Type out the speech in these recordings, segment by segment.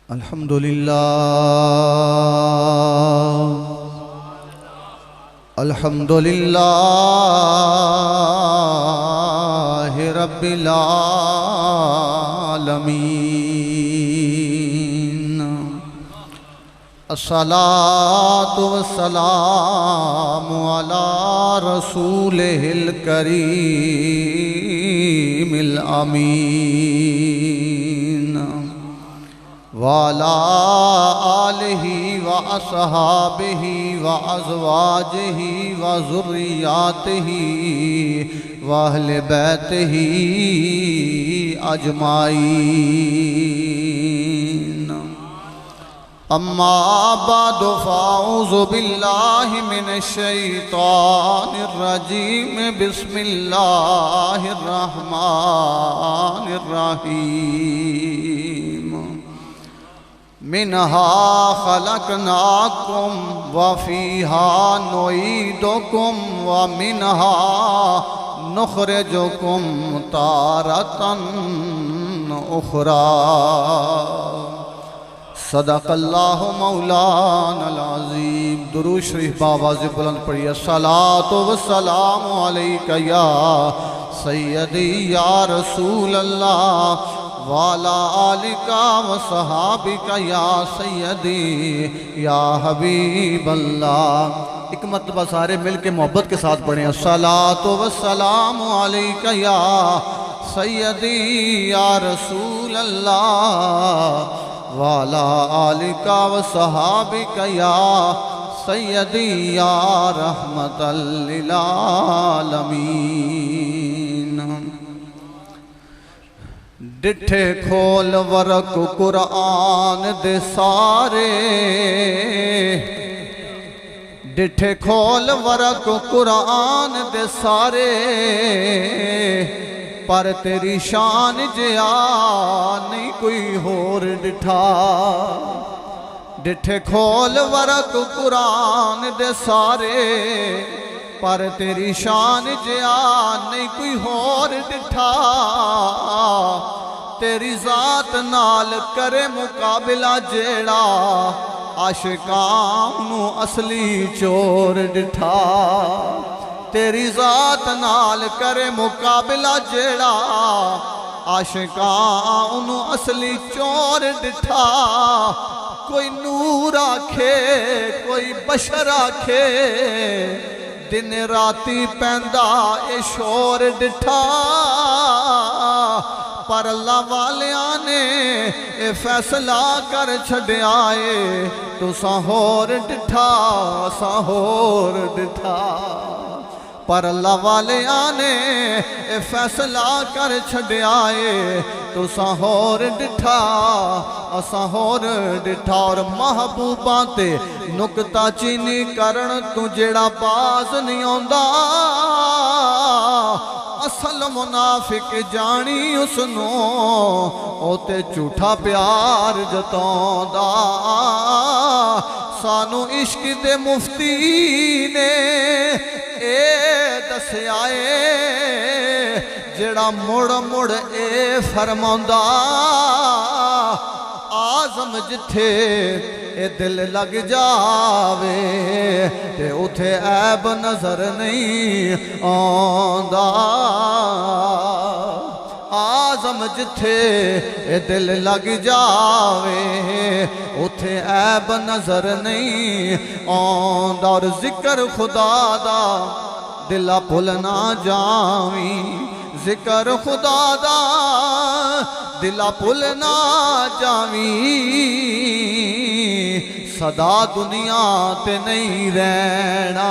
الحمدللہ رب العالمین الصلاة والسلام علی رسولہ الکریم الامین وعلى آلہ وأصحابہ وأزواجہ وذریاتہ وأہل بیتہ اجمعین اما بعد فاعوذ باللہ من الشیطان الرجیم بسم اللہ الرحمن الرحیم منہا خلقناکم وفیہا نعیدکم ومنہا نخرجکم تارةً اخرى صدق اللہ مولانا العظیم درود شریف باواز بلند پڑھیے الصلاة والسلام علیکہ یا سیدی یا رسول اللہ وعلا آلکا وصحابکا یا سیدی یا حبیب اللہ ایک مرتبہ سارے مل کے محبت کے ساتھ پڑھیں الصلاة والسلام علیکہ یا سیدی یا رسول اللہ وعلا آلکا وصحابکا یا سیدی یا رحمت للعالمین ڈٹھے کھول ورق قرآن دے سارے ڈٹھے کھول ورق قرآن دے سارے پر تیری شان جیا نہیں کوئی ہور ڈٹھا ڈٹھے کھول ورق قرآن دے سارے پر تیری شان جیا نہیں کوئی ہور ڈٹھا تیری ذات نال کرے مقابلہ جیڑا عاشقاں نو اصلی چور ڈٹھا تیری ذات نال کرے مقابلہ جیڑا عاشقاں نو اصلی چور ڈٹھا کوئی نور آکھے کوئی بشر آکھے دن راتی پیندہ اے شور ڈٹھا پر اللہ والیاں نے اے فیصلہ کر چھڑے آئے تو سہور ڈٹھا سہور ڈٹھا پر اللہ والیاں نے اے فیصلہ کر چھڑے آئے تو سہور ڈٹھا سہور ڈٹھا اور محبوباں تے نکتہ چینی کرن تو جیڑا باز نہیں ہوندہ اصل منافق جانی اسنو او تے جھوٹا پیار جتاؤندہ سانو عشق دے مفتی نے اے دس آئے جڑا مڑ مڑ اے فرماؤندہ آزم جتھے اے دل لگ جاوے تے اتھے عیب نظر نہیں آندہ آزم جتھے اے دل لگ جاوے اتھے عیب نظر نہیں آندہ اور ذکر خدا دا دلہ بھولنا جاویں ذکر خدا دا دلہ بھولنا جاویں صدا دنیا تے نہیں رہنا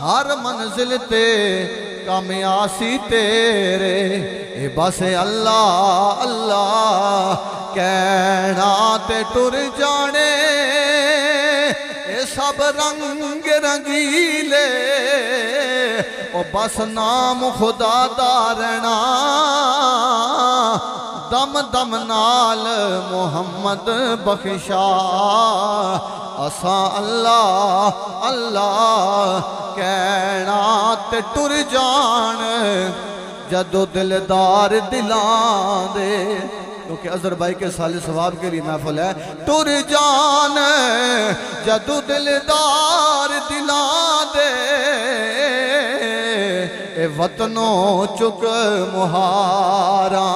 ہر منزل تے کامیاسی تیرے اے بس اللہ اللہ کہنا تے ٹر جانے اے سب رنگ رنگیلے او بس نام خدا دارنا دم دم نال محمد بخشا اساں اللہ اللہ کہنا تے ٹر جان جدو دلدار دلان دے کیونکہ اظہر بھائی کے سال ثواب کے لیے محفل ہے. ٹر جان جدو دلدار دلاں دے اے وطنوں چک مہاراں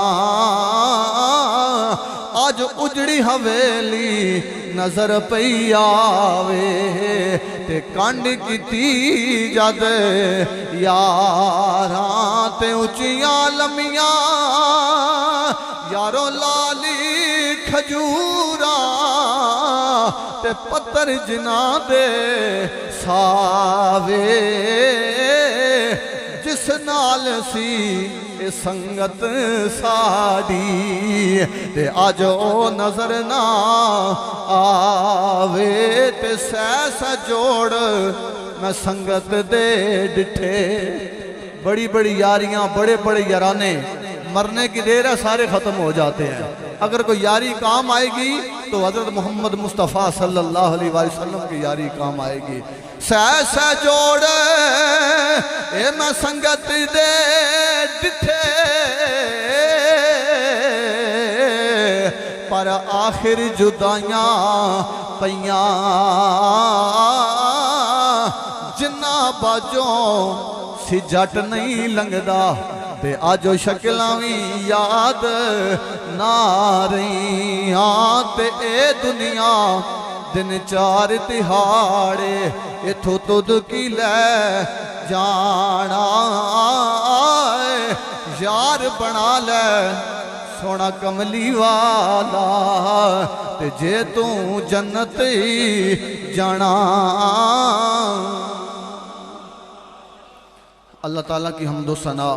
آج اجڑی حویلی نظر پئی آوے تے کانڈ کیتی جد یاراں تے اچیاں لمیاں یارو لالی کھجوراں تے پتر جنا دے ساوے جس نال سی اے سنگت ساڑی تے آج او نظر نہ آوے تے سہ جوڑ میں سنگت دے ڈٹھے. بڑی بڑی یاریاں بڑے بڑے یارانے مرنے کی دیر ہے سارے ختم ہو جاتے ہیں. اگر کوئی یاری کام آئے گی تو حضرت محمد مصطفیٰ صلی اللہ علیہ وسلم کی یاری کام آئے گی. سہ جوڑ اے میں سنگت دے ڈٹھے پر آخر جدائیاں پیاں جنہ باجوں سی جٹ نہیں لنگدا تے آجو شکلاں وی یاد نہ رہیاں تے اے دنیا دن چار تہاڑے اتھو تد کی لے جانا یار بنا لے سونا کملی والا تے جے تو جنت جانا. اللہ تعالیٰ کی حمد و ثنا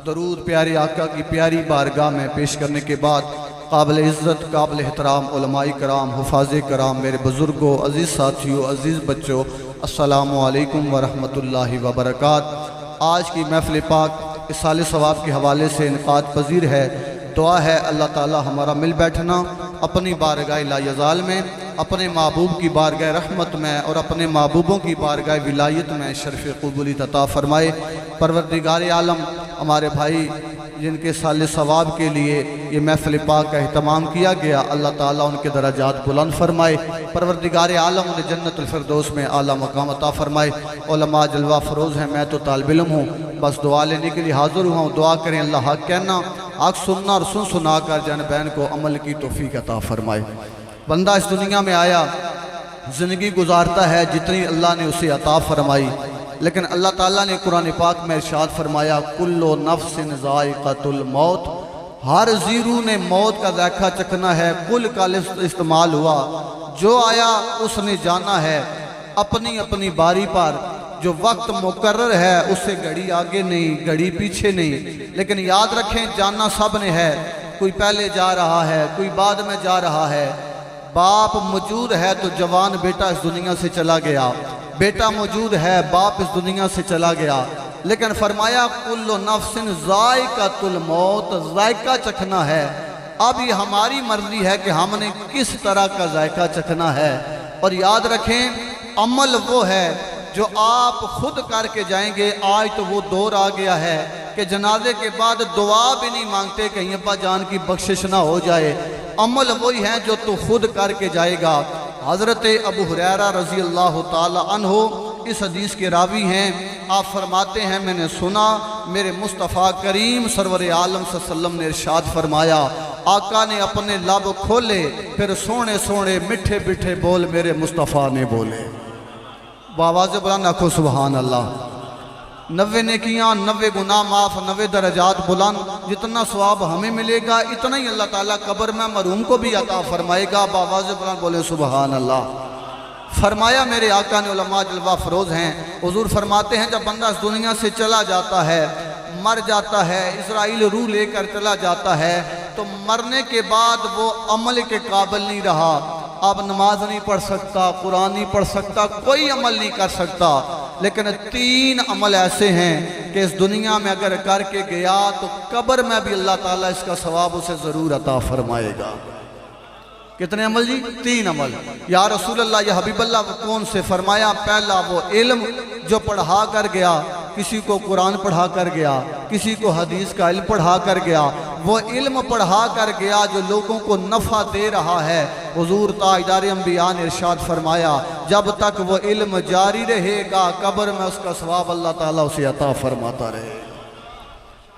درود پیارے آقا کی پیاری بارگاہ میں پیش کرنے کے بعد قابل عزت قابل احترام علماء کرام حفاظ کرام میرے بزرگوں عزیز ساتھیوں عزیز بچوں السلام علیکم ورحمت اللہ وبرکاتہ. آج کی محفل پاک اصال ثواب کے حوالے سے انعقاد پذیر ہے. دعا ہے اللہ تعالی ہمارا مل بیٹھنا اپنی بارگاہ لا یزال میں اپنے محبوب کی بارگاہ رحمت میں اور اپنے محبوبوں کی بارگاہ ولایت میں شرف قبولیت عطا فرمائے. پروردگار عالم ہمارے بھائی جن کے سال ثواب کے لیے یہ محفل پاک کا اہتمام کیا گیا اللہ تعالیٰ ان کے درجات بلند فرمائے. پروردگار عالم انہیں جنت الفردوس میں اعلیٰ مقام عطا فرمائے. علماء جلوہ فروز ہیں میں تو طالب علم ہوں بس دعا لینے کے لیے حاضر ہوا ہوں. دعا کریں اللہ حق کہنا حق سننا اور سنا کر جان بین کو عمل کی توفیق عطا فرمائے. بندہ اس دنیا میں آیا زندگی گزارتا ہے جتنی اللہ نے اسے عطا فرمائی لیکن اللہ تعالیٰ نے قرآن پاک میں ارشاد فرمایا کلو نفس ذائقۃ الموت ہر زیرو نے موت کا ذائقہ چکھنا ہے. کل کا لفظ استعمال ہوا جو آیا اس نے جانا ہے اپنی اپنی باری پر. جو وقت مقرر ہے اس سے گھڑی آگے نہیں گھڑی پیچھے نہیں لیکن یاد رکھیں جانا سب نے ہے. کوئی پہلے جا رہا ہے کوئی بعد میں جا رہا ہے. باپ موجود ہے تو جوان بیٹا اس دنیا سے چلا گیا بیٹا موجود ہے باپ اس دنیا سے چلا گیا لیکن فرمایا کل نفس ذائقۃ الموت ذائقہ چکھنا ہے. اب یہ ہماری مرضی ہے کہ ہم نے کس طرح کا ذائقہ چکھنا ہے. اور یاد رکھیں عمل وہ ہے جو آپ خود کر کے جائیں گے. آج تو وہ دور آ گیا ہے کہ جنازے کے بعد دعا بھی نہیں مانگتے کہیں ابا جان کی بخشش نہ ہو جائے. عمل وہی ہے جو تو خود کر کے جائے گا. حضرت ابو ہریرہ رضی اللہ تعالی عنہ اس حدیث کے راوی ہیں. آپ فرماتے ہیں میں نے سنا میرے مصطفیٰ کریم سرور عالم صلی اللہ علیہ وسلم نے ارشاد فرمایا آقا نے اپنے لب کھولے پھر سونے سونے مٹھے مٹھے بول میرے مصطفیٰ نے بولے. بآواز بلند آکھو سبحان اللہ. 90 نیکیاں 90 گناہ معاف 90 درجات بلند. جتنا ثواب ہمیں ملے گا اتنا ہی اللہ تعالیٰ قبر میں مرحوم کو بھی عطا فرمائے گا. بآواز بلند بولے سبحان اللہ. فرمایا میرے آقا نے علماء جلوہ فروز ہیں حضور فرماتے ہیں جب بندہ اس دنیا سے چلا جاتا ہے مر جاتا ہے اسرائیل روح لے کر چلا جاتا ہے تو مرنے کے بعد وہ عمل کے قابل نہیں رہا. اب نماز نہیں پڑھ سکتا قرآن نہیں پڑھ سکتا کوئی عمل نہیں کر سکتا. لیکن 3 عمل ایسے ہیں کہ اس دنیا میں اگر کر کے گیا تو قبر میں بھی اللہ تعالیٰ اس کا ثواب اسے ضرور عطا فرمائے گا. کتنے عمل جی 3 عمل. یا رسول اللہ یا حبیب اللہ کون سے؟ فرمایا پہلا وہ علم جو پڑھا کر گیا کسی کو قرآن پڑھا کر گیا کسی کو حدیث کا علم پڑھا کر گیا وہ علم پڑھا کر گیا جو لوگوں کو نفع دے رہا ہے۔ حضور تاجدار انبیاء نے ارشاد فرمایا جب تک وہ علم جاری رہے گا قبر میں اس کا ثواب اللہ تعالیٰ اسے عطا فرماتا رہے گا۔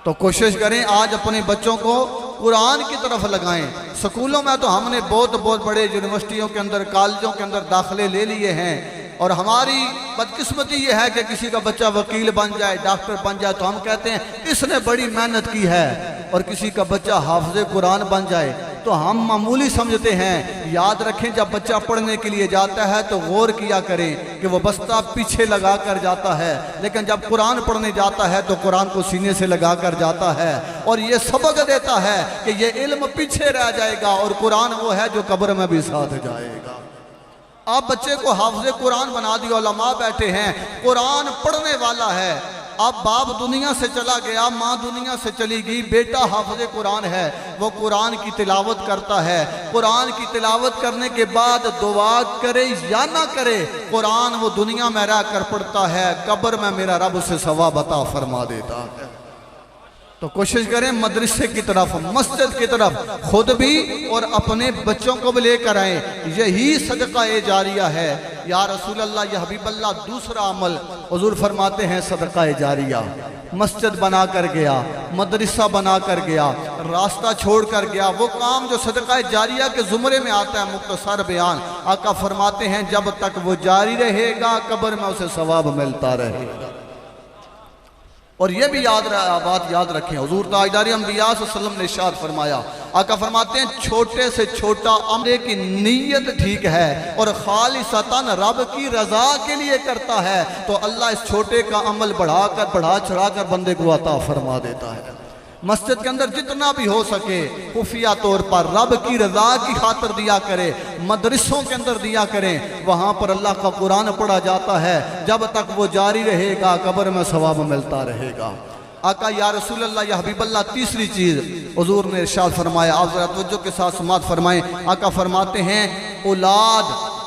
تو کوشش کریں آج اپنے بچوں کو قرآن کی طرف لگائیں۔ سکولوں میں تو ہم نے بہت بڑے یونیورسٹیوں کے اندر، کالجوں کے اندر داخلے لے لیے ہیں، اور ہماری بدقسمتی یہ ہے کہ کسی کا بچہ وکیل بن جائے، ڈاکٹر بن جائے تو ہم کہتے ہیں اس نے بڑی محنت کی ہے، اور کسی کا بچہ حافظ قرآن بن جائے تو ہم معمولی سمجھتے ہیں۔ یاد رکھیں جب بچہ پڑھنے کے لیے جاتا ہے تو غور کیا کریں کہ وہ بستہ پیچھے لگا کر جاتا ہے، لیکن جب قرآن پڑھنے جاتا ہے تو قرآن کو سینے سے لگا کر جاتا ہے، اور یہ سبق دیتا ہے کہ یہ علم پیچھے رہ جائے گا اور قرآن وہ ہے جو قبر میں بھی ساتھ جائے گا۔ آپ بچے کو حافظ قرآن بنا دیا، علماء بیٹھے ہیں، قرآن پڑھنے والا ہے، اب باپ دنیا سے چلا گیا، ماں دنیا سے چلی گئی، بیٹا حافظ قرآن ہے، وہ قرآن کی تلاوت کرتا ہے، قرآن کی تلاوت کرنے کے بعد دعا کرے یا نہ کرے، قرآن وہ دنیا میں رہ کر پڑھتا ہے، قبر میں میرا رب اسے ثواب عطا فرما دیتا ہے۔ تو کوشش کریں مدرسے کی طرف، مسجد کی طرف خود بھی اور اپنے بچوں کو بھی لے کر آئیں، یہی صدقہ جاریہ ہے۔ یا رسول اللہ، یا حبیب اللہ، دوسرا عمل حضور فرماتے ہیں صدقہ جاریہ۔ مسجد بنا کر گیا، مدرسہ بنا کر گیا، راستہ چھوڑ کر گیا، وہ کام جو صدقہ جاریہ کے زمرے میں آتا ہے۔ مختصر بیان، آقا فرماتے ہیں جب تک وہ جاری رہے گا قبر میں اسے ثواب ملتا رہے گا۔ اور یہ بھی بات یاد رکھیں، حضور تاجدار انبیاء صلی اللہ علیہ وسلم نے ارشاد فرمایا، آقا فرماتے ہیں چھوٹے سے چھوٹا عمل کی نیت ٹھیک ہے اور خالصتاً رب کی رضا کے لیے کرتا ہے تو اللہ اس چھوٹے کا عمل بڑھا چڑھا کر بندے کو عطا فرما دیتا ہے۔ مسجد کے اندر جتنا بھی ہو سکے خفیہ طور پر رب کی رضا کی خاطر دیا کرے، مدرسوں کے اندر دیا کریں، وہاں پر اللہ کا قرآن پڑھا جاتا ہے، جب تک وہ جاری رہے گا قبر میں ثواب ملتا رہے گا۔ آقا یا رسول اللہ، یا حبیب اللہ، تیسری چیز حضور نے ارشاد فرمایا، آپ ذرا توجہ کے ساتھ سماعت فرمائیں۔ آقا فرماتے ہیں اولاد،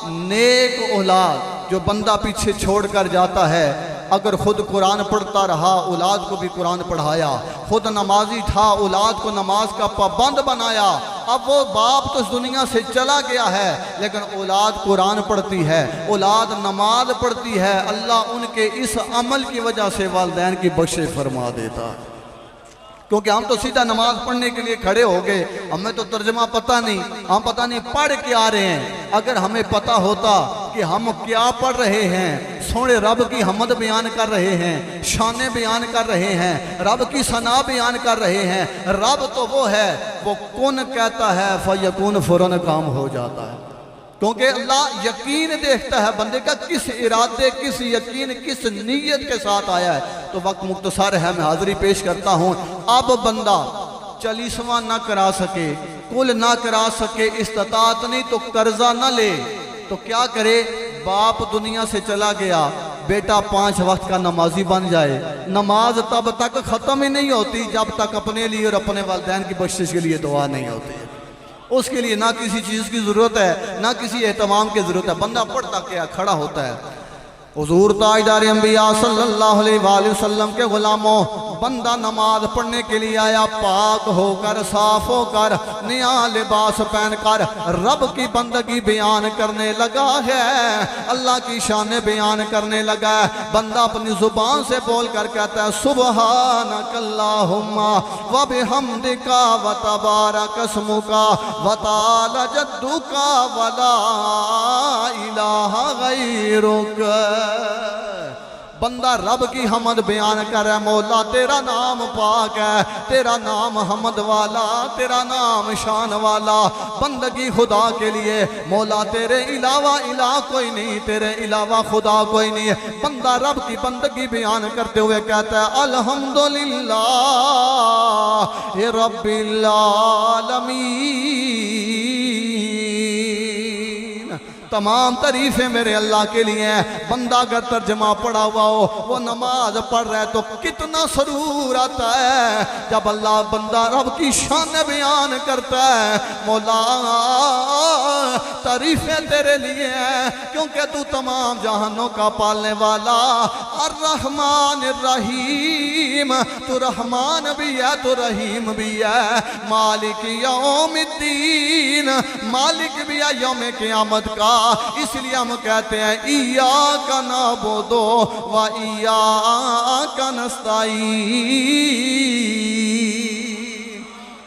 نیک اولاد جو بندہ پیچھے چھوڑ کر جاتا ہے، اگر خود قرآن پڑھتا رہا اولاد کو بھی قرآن پڑھایا، خود نمازی تھا اولاد کو نماز کا پابند بنایا، اب وہ باپ تو اس دنیا سے چلا گیا ہے لیکن اولاد قرآن پڑھتی ہے، اولاد نماز پڑھتی ہے، اللہ ان کے اس عمل کی وجہ سے والدین کی بخشش فرما دیتا ہے۔ کیونکہ ہم تو سیدھا نماز پڑھنے کے لیے کھڑے ہو گئے، ہمیں تو ترجمہ پتہ نہیں، ہم پتہ نہیں پڑھ کے آ رہے ہیں۔ اگر ہمیں پتہ ہوتا کہ ہم کیا پڑھ رہے ہیں، سونے رب کی حمد بیان کر رہے ہیں، شان بیان کر رہے ہیں، رب کی ثنا بیان کر رہے ہیں، رب تو وہ ہے، وہ کن کہتا ہے فیکون، فوراً کام ہو جاتا ہے۔ کیونکہ اللہ یقین دیکھتا ہے بندے کا کس ارادے، کس یقین، کس نیت کے ساتھ آیا ہے۔ تو وقت مختصر ہے، میں حاضری پیش کرتا ہوں۔ اب بندہ 40واں نہ کرا سکے، کل نہ کرا سکے، استطاعت نہیں تو قرضہ نہ لے، تو کیا کرے؟ باپ دنیا سے چلا گیا، بیٹا 5 وقت کا نمازی بن جائے۔ نماز تب تک ختم ہی نہیں ہوتی جب تک اپنے لیے اور اپنے والدین کی بخشش کے لیے دعا نہیں ہوتی۔ اس کے لیے نہ کسی چیز کی ضرورت ہے، نہ کسی اہتمام کی ضرورت ہے، بندہ پڑھتا کیا کھڑا ہوتا ہے۔ حضور تاجدار انبیاء صلی اللہ علیہ وآلہ وسلم کے غلاموں، بندہ نماز پڑھنے کے لیے آیا، پاک ہو کر، صاف ہو کر، نیا لباس پہن کر رب کی بندگی بیان کرنے لگا ہے، اللہ کی شان بیان کرنے لگا ہے۔ بندہ اپنی زبان سے بول کر کہتا ہے سبحانک اللہم و بحمدک و تبارک اسمک و تعالی جدک و لا الہ غیرک۔ بندہ رب کی حمد بیان کر رہا ہے، مولا تیرا نام پاک ہے، تیرا نام حمد والا، تیرا نام شان والا، بندگی خدا کے لیے، مولا تیرے علاوہ الہ کوئی نہیں، تیرے علاوہ خدا کوئی نہیں ہے۔ بندہ رب کی بندگی بیان کرتے ہوئے کہتا ہے الحمدللہ رب العالمین، تمام تعریفیں میرے اللہ کے لیے ہیں۔ بندہ اگر ترجمہ پڑھا ہوا ہو، وہ نماز پڑھ رہا ہے تو کتنا سرور آتا ہے جب اللہ بندہ رب کی شان بیان کرتا ہے۔ مولا تعریفیں تیرے لیے ہیں کیونکہ تو تمام جہانوں کا پالنے والا الرحمن الرحیم، تو رحمان بھی ہے تو رحیم بھی ہے، مالک یوم الدین، مالک بھی ہے یوم قیامت کا۔ اس لیے ہم کہتے ہیں ایاک نعبد و ایاک نستعین،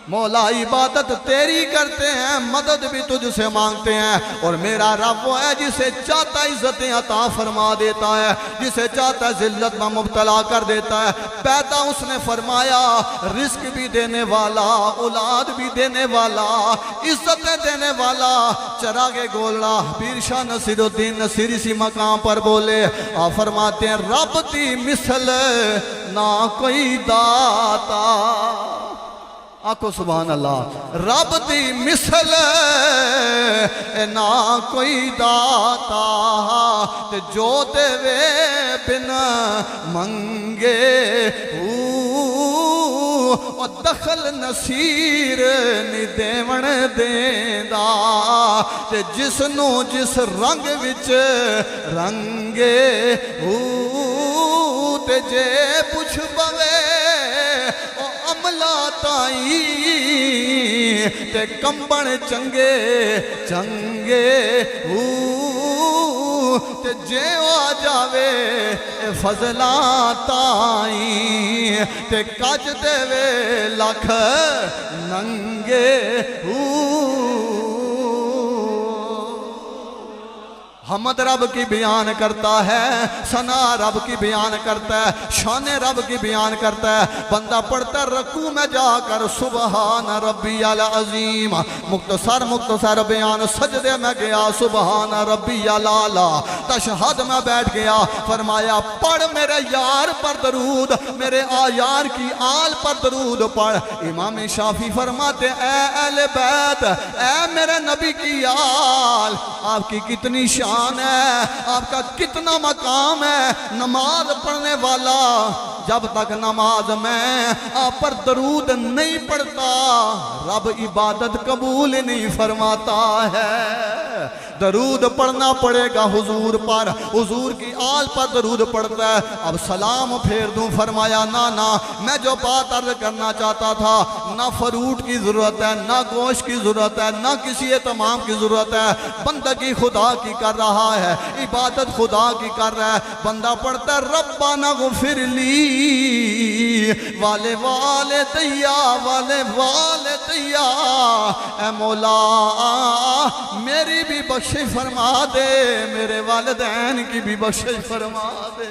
مولا عبادت تیری کرتے ہیں، مدد بھی تجھ سے مانگتے ہیں، اور میرا رب وہ ہے جسے چاہتا عزتیں عطا فرما دیتا ہے، جسے چاہتا ذلت میں مبتلا کر دیتا ہے۔ پیدا اس نے فرمایا، رزق بھی دینے والا، اولاد بھی دینے والا، عزتیں دینے والا۔ چراغ گولڑا پیر شاہ نصیر الدین نصیر اسی مقام پر بولے، آپ فرماتے ہیں رب دی مثل نہ کوئی داتا، آکھو سبحان اللہ، رب دی مثل نہ کوئی داتا، تے جو دے وے بنا منگے او دخل نصیر نی دیون دیندا، تے جس نو جس رنگ وچ رنگے تے جے پچھ پوے عملہ تائی تے کمبن چنگے چنگے تے جے آ جاوے فضلہ تائی تے کج دے وے لکھ ننگے حمد رب کی بیان کرتا ہے، ثنا رب کی بیان کرتا ہے، شان رب کی بیان کرتا ہے۔ بندہ پڑھتا ہے رکوع میں جا کر سبحان ربی العظیم، مختصر بیان، سجدے میں گیا سبحان ربی الاعلیٰ، تشہد میں بیٹھ گیا، فرمایا پڑھ میرے یار پر درود، میرے یار کی آل پر درود پڑھ۔ امام شافعی فرماتے اے اہل بیت، اے میرے نبی کی آل، آپ کی کتنی شان ہے، آپ کا کتنا مقام ہے۔ نماز پڑھنے والا جب تک نماز میں آپ پر درود نہیں پڑھتا، رب عبادت قبول نہیں فرماتا ہے۔ درود پڑھنا پڑے گا حضور پر، حضور کی آل پر درود پڑھتا ہے۔ اب سلام پھیر دوں، فرمایا نا میں جو بات عرض کرنا چاہتا تھا، نہ فروٹ کی ضرورت ہے، نہ گوشت کی ضرورت ہے، نہ کسی اہتمام کی ضرورت ہے۔ بندگی خدا کی کر رہا ہے، عبادت خدا کی کر رہا ہے۔ بندہ پڑھتا ہے ربنا غفر لی والے والدیا والے والدیا، اے مولا میری بھی بخشش فرما دے، میرے والدین کی بھی بخشش فرما دے،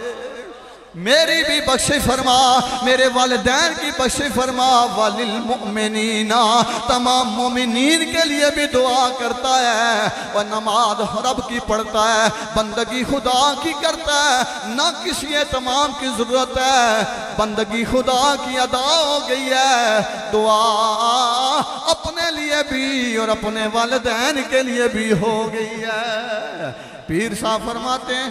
میری بھی بخشش فرما، میرے والدین کی بخشش فرما، وللمؤمنین، تمام مومنین کے لیے بھی دعا کرتا ہے۔ اور نماز رب کی پڑھتا ہے، بندگی خدا کی کرتا ہے، نہ کسی اہتمام کی ضرورت ہے، بندگی خدا کی ادا ہو گئی ہے۔ دعا اپنے لیے بھی اور اپنے والدین کے لیے بھی ہو گئی ہے۔ پیر صاحب فرماتے ہیں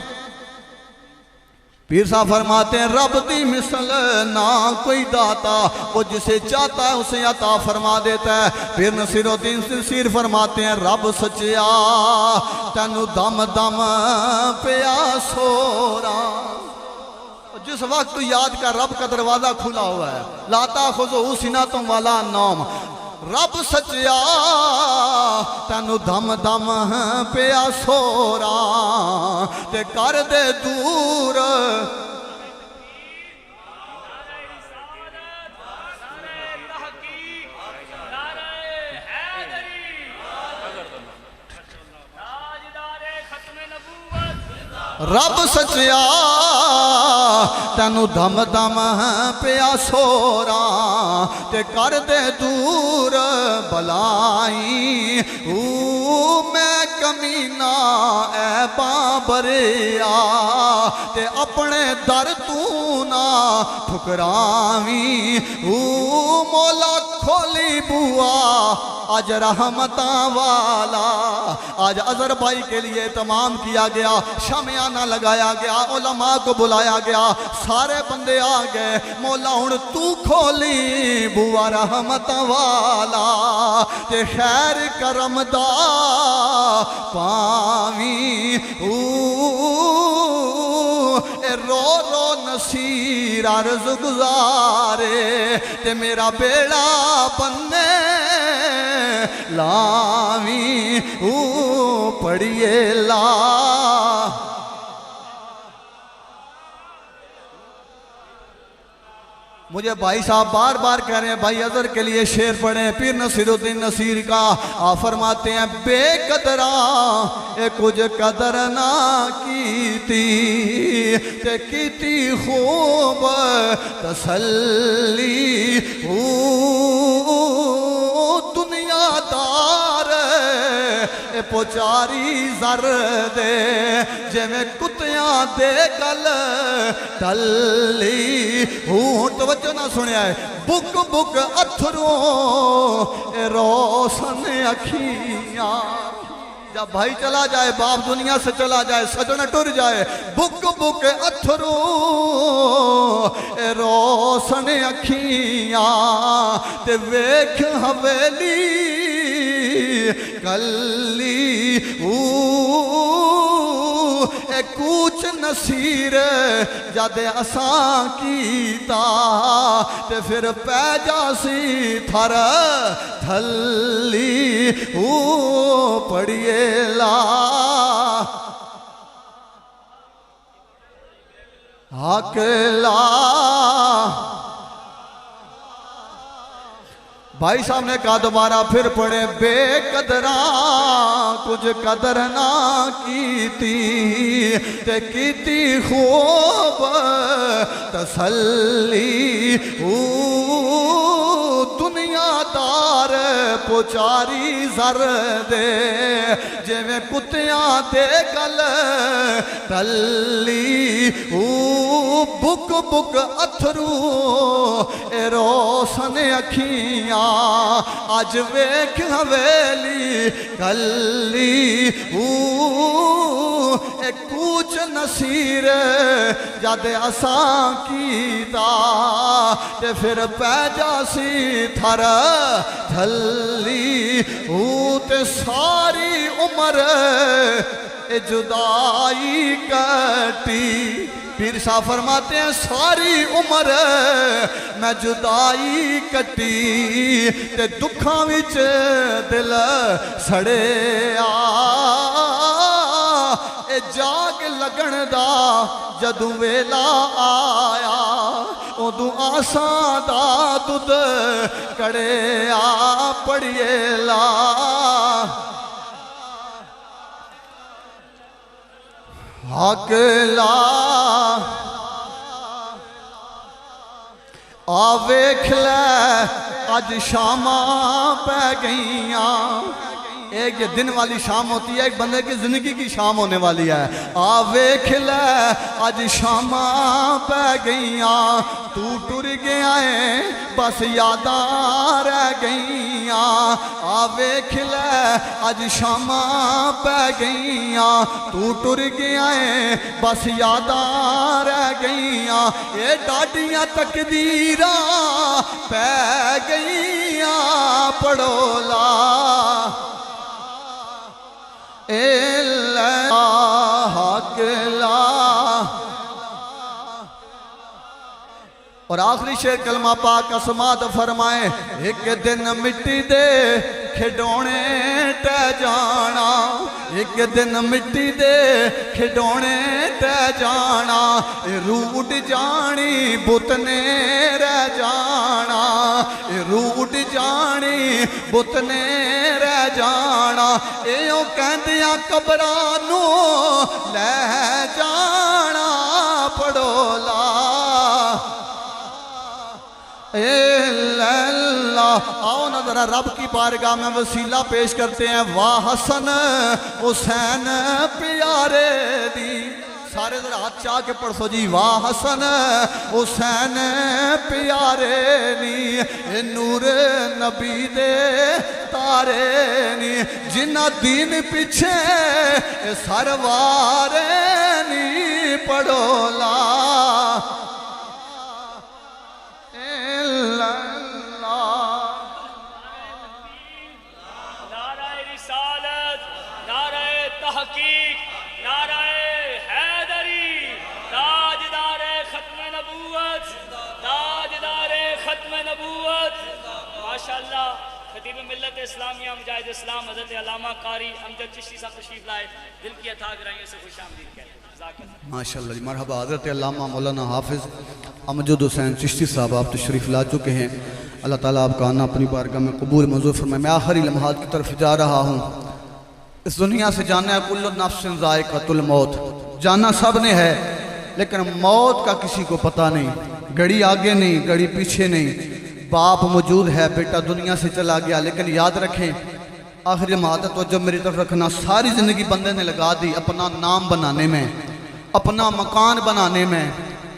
رب دی مثل نہ کوئی داتا، وہ جسے چاہتا ہے اسے عطا فرما دیتا ہے۔ پھر نصیر الدین نصیر فرماتے ہیں رب سچیا تینو دم دم پیا سورا، جس وقت تو یاد کر رب کا دروازہ کھلا ہوا ہے، لا تاخذہ سنۃ ولا نوم، رب سچیا تینو دم دم پیا سورا تے کر دے دور رب سچیا تینو دم دم پیا سورا تے کر دے دور بلائی، میں کمینہ اے بابریا تے اپنے در تو تو نہ ٹھکراویں مولا کھولی بوا آج رحمتاں والا آج اظہر بھائی کے لیے تمام کیا گیا شامیانہ لگایا گیا علماء کو بلایا گیا سارے بندے آ گئے مولا ہن تو کھولی بوا رحمتاں والا تے خیر کرم دا پاویں رو رو نصیر عرض گزارے تے میرا بیڑا بننے لاویں پڑھیے لا مجھے بھائی صاحب بار بار کہہ رہے ہیں بھائی اظہر کے لیے شعر پڑھیں پیر نصیر الدین نصیر کا آپ فرماتے ہیں بے قدراں اے کچھ قدر نہ کیتی تے کیتی خوب تسلی دنیا دار اے پوچاری زر دے جے میں کتیاں دے گل ٹلی توجہ نہ سنیا ہے بک بک اتھروں اے روشن اکھیاں جب بھائی چلا جائے باپ دنیا سے چلا جائے سجن ٹر جائے بک بک اتھروں اے روشن اکھیاں تے ویکھ حویلی کلی اے کوچ نصیر جد اساں کیتا تے پھر پہ جاسی تھر تھلی پڑھیے لا حق لا بھائی صاحب نے کہا دوبارہ پھر پڑھے بے قدراں کچھ قدر نہ کیتی تے کیتی خوب تسلی دنیا دار پوچاری زر دے جے میں کتیاں دے گل ٹلی بک بک اتھرو اے روشن اکھیاں آج ویکھ حویلی کلی اے کوچ نصیر جد اساں کیتا تے پھر پہ جاسی تھر تھلی تے ساری عمر اے جدائی کٹی پیر صاحب فرماتے ہیں ساری عمر میں جدائی کٹی تے دکھاں وچ دل سڑے اے جاگ لگن دا جدوں ویلا آیا ادوں آساں دا دودھ کڑے پڑھیے لا حق لا ویکھ لے اج شاماں پہ گئیاں ایک یہ دن والی شام ہوتی ہے ایک بندے کی زندگی کی شام ہونے والی ہے ویکھ لے اج شاماں پہ گئیاں تو ٹر گیا ہے بس یاداں رہ گئیاں ویکھ لے اج شاماں پہ گئیاں تو ٹر گیا ہے بس یاداں رہ گئیاں اے ڈاڈیاں تقدیراں پہ گئیاں پڑھو لا حق لا اور آخری شعر کلمہ پاک اسماد فرمائے ایک دن مٹی دے کھڈونے ٹہ جانا ایک دن مٹی دے کھڈونے ٹہ جانا روٹ جانی بتنے رہ جانا روٹ جانی بتنے رہ جانا ایوں کہندیاں قبرانو لے جانا پڑھو لا اللہ آؤ نا ذرا رب کی بارگاہ میں وسیلہ پیش کرتے ہیں واہ حسن حسین پیارے دی سارے ذرا ہاتھ چاہ کے پڑھو جی واہ حسن حسین پیارے نی نور نبی دے تارے نی جنہ دین پیچھے سروارے نی پڑھو لا تحقیق نعرہ حیدری تاجدار ختم نبوت تاجدار ختم نبوت ماشاءاللہ خطیب ملت اسلامیہ مجاہد اسلام حضرت علامہ قاری امجد چشتی صاحب تشریف لائے دل کی عطا گرائیوں سے خوش آمدید کہتے ہیں ماشاءاللہ جی مرحبا حضرت علامہ مولانا حافظ امجد حسین چشتی صاحب آپ تشریف لا چکے ہیں اللہ تعالیٰ آپ کا آنا اپنی بارگاہ میں قبول منظور فرمائے میں آخری لمحات کی طرف جا رہا ہوں اس دنیا سے جانا ہے کل نفس ذائقۃ الموت جانا سب نے ہے لیکن موت کا کسی کو پتہ نہیں گھڑی آگے نہیں گھڑی پیچھے نہیں باپ موجود ہے بیٹا دنیا سے چلا گیا لیکن یاد رکھیں آخری لمحات تو جب میری طرف رکھنا ساری زندگی بندے نے لگا دی اپنا نام بنانے میں اپنا مکان بنانے میں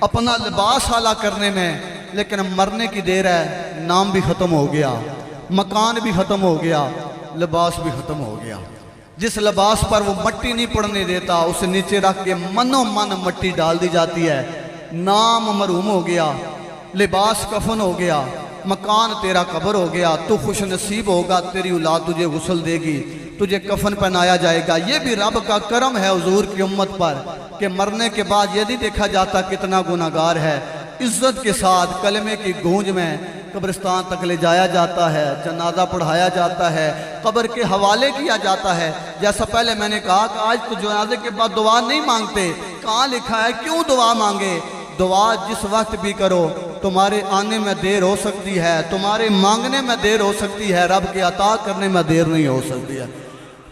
اپنا لباس اعلیٰ کرنے میں لیکن مرنے کی دیر ہے نام بھی ختم ہو گیا مکان بھی ختم ہو گیا لباس بھی ختم ہو گیا جس لباس پر وہ مٹی نہیں پڑنے دیتا اسے نیچے رکھ کے منو من مٹی ڈال دی جاتی ہے نام مرحوم ہو گیا لباس کفن ہو گیا مکان تیرا قبر ہو گیا تو خوش نصیب ہوگا تیری اولاد تجھے غسل دے گی تجھے کفن پہنایا جائے گا یہ بھی رب کا کرم ہے حضور کی امت پر کہ مرنے کے بعد یہ نہیں دیکھا جاتا کتنا گناہگار ہے عزت کے ساتھ کلمے کی گونج میں قبرستان تک لے جایا جاتا ہے جنازہ پڑھایا جاتا ہے قبر کے حوالے کیا جاتا ہے جیسا پہلے میں نے کہا کہ آج تو جنازے کے بعد دعا نہیں مانگتے کہاں لکھا ہے کیوں دعا مانگے دعا جس وقت بھی کرو تمہارے آنے میں دیر ہو سکتی ہے تمہارے مانگنے میں دیر ہو سکتی ہے رب کے عطا کرنے میں دیر نہیں ہو سکتی ہے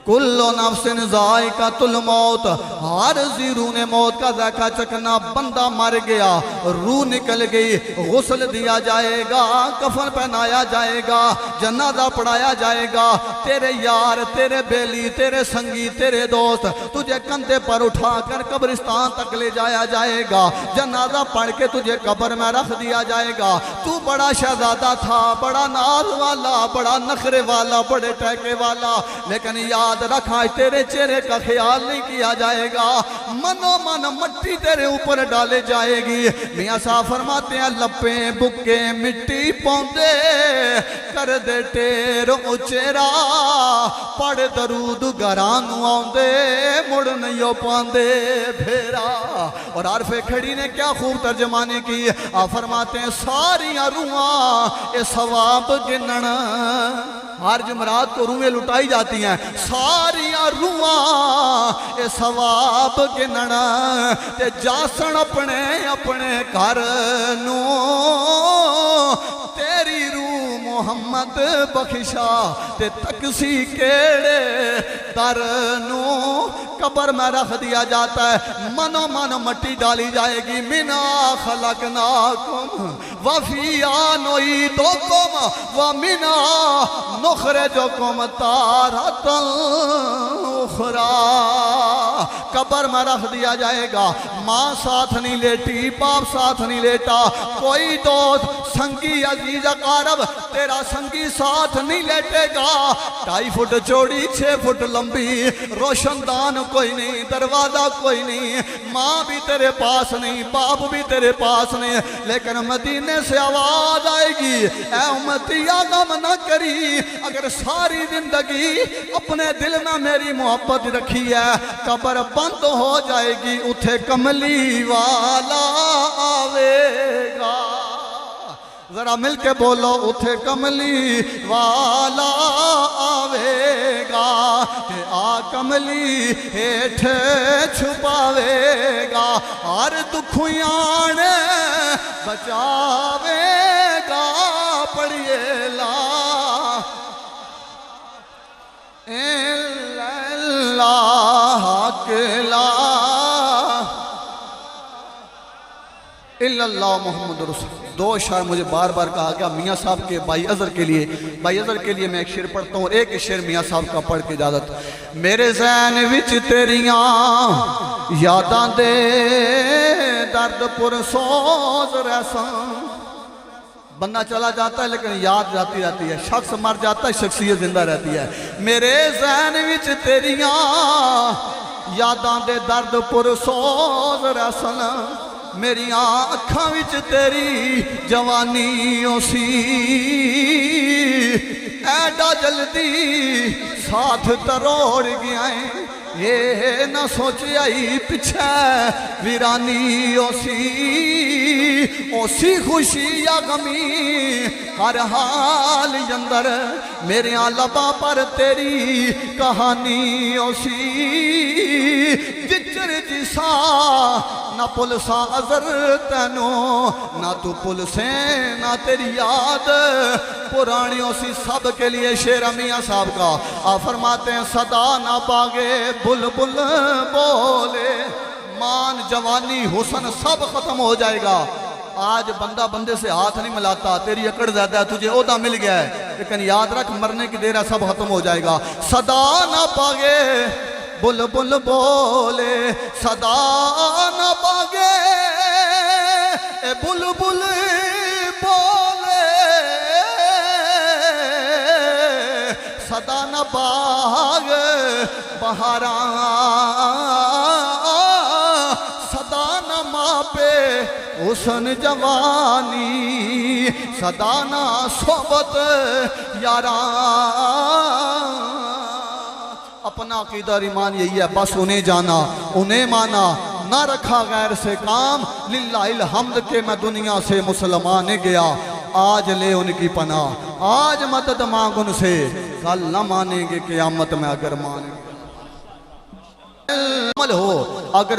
کل نفس ذائقۃ الموت ہر روح نے موت کا ذائقہ چکھنا بندہ مر گیا روح نکل گئی غسل دیا جائے گا کفن پہنایا جائے گا جنازہ پڑھایا جائے گا تیرے یار تیرے بیلی تیرے سنگی تیرے دوست تجھے کندھے پر اٹھا کر قبرستان تک لے جایا جائے گا جنازہ پڑھ کے تجھے قبر میں رکھ دیا جائے گا تو بڑا شہزادہ تھا بڑا ناز والا بڑا نخرے والا بڑے ٹیکے والا لیکن یاد رکھا تیرے چہرے کا خیال نہیں کیا جائے گا منو من مٹی تیرے اوپر ڈالے جائے گی میاں صاحب فرماتے ہیں لپیں بکے مٹی پوندے کر دے ٹیر اچیرا پڑھ درود گرانو آندے مڑ نہیں پاندے بھیرا اور عارف کھڑی نے کیا خوب ترجمانی کی آپ فرماتے ہیں ساریاں روحاں اے ثواب گنن ہر جمعرات کو روحیں لٹائی جاتی ہیں ساریاں روحاں اے ثواب گنن تے جاسن اپنے اپنے گھر نو تیری روح محمد بخشا تے تکسی کیڑے در نو قبر میں رکھ دیا جاتا ہے منو من مٹی ڈالی جائے گی منا خلقناکم وفیا نعیدکم ومنا نخرجکم تارۃ اخری قبر میں رکھ دیا جائے گا ماں ساتھ نہیں لیٹی باپ ساتھ نہیں لیٹا کوئی دوست سنگی عزیز اقارب تیرا سنگی ساتھ نہیں لیٹے گا 2.5 فٹ چوڑی 6 فٹ لمبی روشن دان کوئی نہیں دروازہ کوئی نہیں ماں بھی تیرے پاس نہیں باپ بھی تیرے پاس نہیں لیکن مدینے سے آواز آئے گی اے امتیا غم نہ کری اگر ساری زندگی اپنے دل میں میری محبت رکھی ہے قبر بند ہو جائے گی اتھے کملی والا آوے گا ذرا مل کے بولو اتھے کملی والا آوے گا کہ آ کملی ہیٹھ چھپاوے گا ہر دکھیان بچاوے گا پڑھئے لا اللہ لا الا اللہ محمد رسول دو اشعار مجھے بار بار کہا گیا میاں صاحب کے بھائی اظہر کے لیے میں ایک شعر پڑھتا ہوں، ایک شعر میاں صاحب کا پڑھ کے اجازت۔ میرے ذہن وچ تیریاں یاداں دے درد پرسوز رہساں، بندہ چلا جاتا ہے لیکن یاد جاتی رہتی ہے، شخص مر جاتا ہے شخصیت زندہ رہتی ہے۔ میرے ذہن وچ تیریاں یاداں دے درد پرسوز رہسن، میری آنکھاں وچ تیری جوانی سی، ایڈا جلدی ساتھ تروڑ گیا ہے، یہ نہ سوچیائی پچھے ویرانی سی خوشی یا غمی ہر حال اندر میرے لباں پر تیری کہانی سی، جچر جسا نہ پلسا اظہر تینوں، نہ تو پلسے نہ تیری یاد پرانیوں سی۔ سب کے لیے شعر میاں صاحب کا آپ فرماتے ہیں صدا نہ پاگے بلبل بولے، مان جوانی حسن سب ختم ہو جائے گا۔ آج بندہ بندے سے ہاتھ نہیں ملاتا، تیری اکڑ زیادہ ہے، تجھے عہدہ مل گیا ہے، لیکن یاد رکھ مرنے کی دیر ہے سب ختم ہو جائے گا۔ صدا نہ پاگے بلبل بولے، صدا نہ پاگے بلبل بولے، صدا نہ پاگے بہاراں، صدا نہ ماپے حسن جوانی، صدا نہ صحبت یاراں۔ اپنا عقیدہ ایمان یہی ہے، بس انہیں جانا انہیں مانا، نہ رکھا غیر سے کام، للہ الحمد کہ میں دنیا سے مسلمان گیا، آج لے ان کی پناہ، آج مدد مانگ ان سے، کل نہ مانیں گے قیامت میں اگر مانیں گے۔ عمل ہو اگر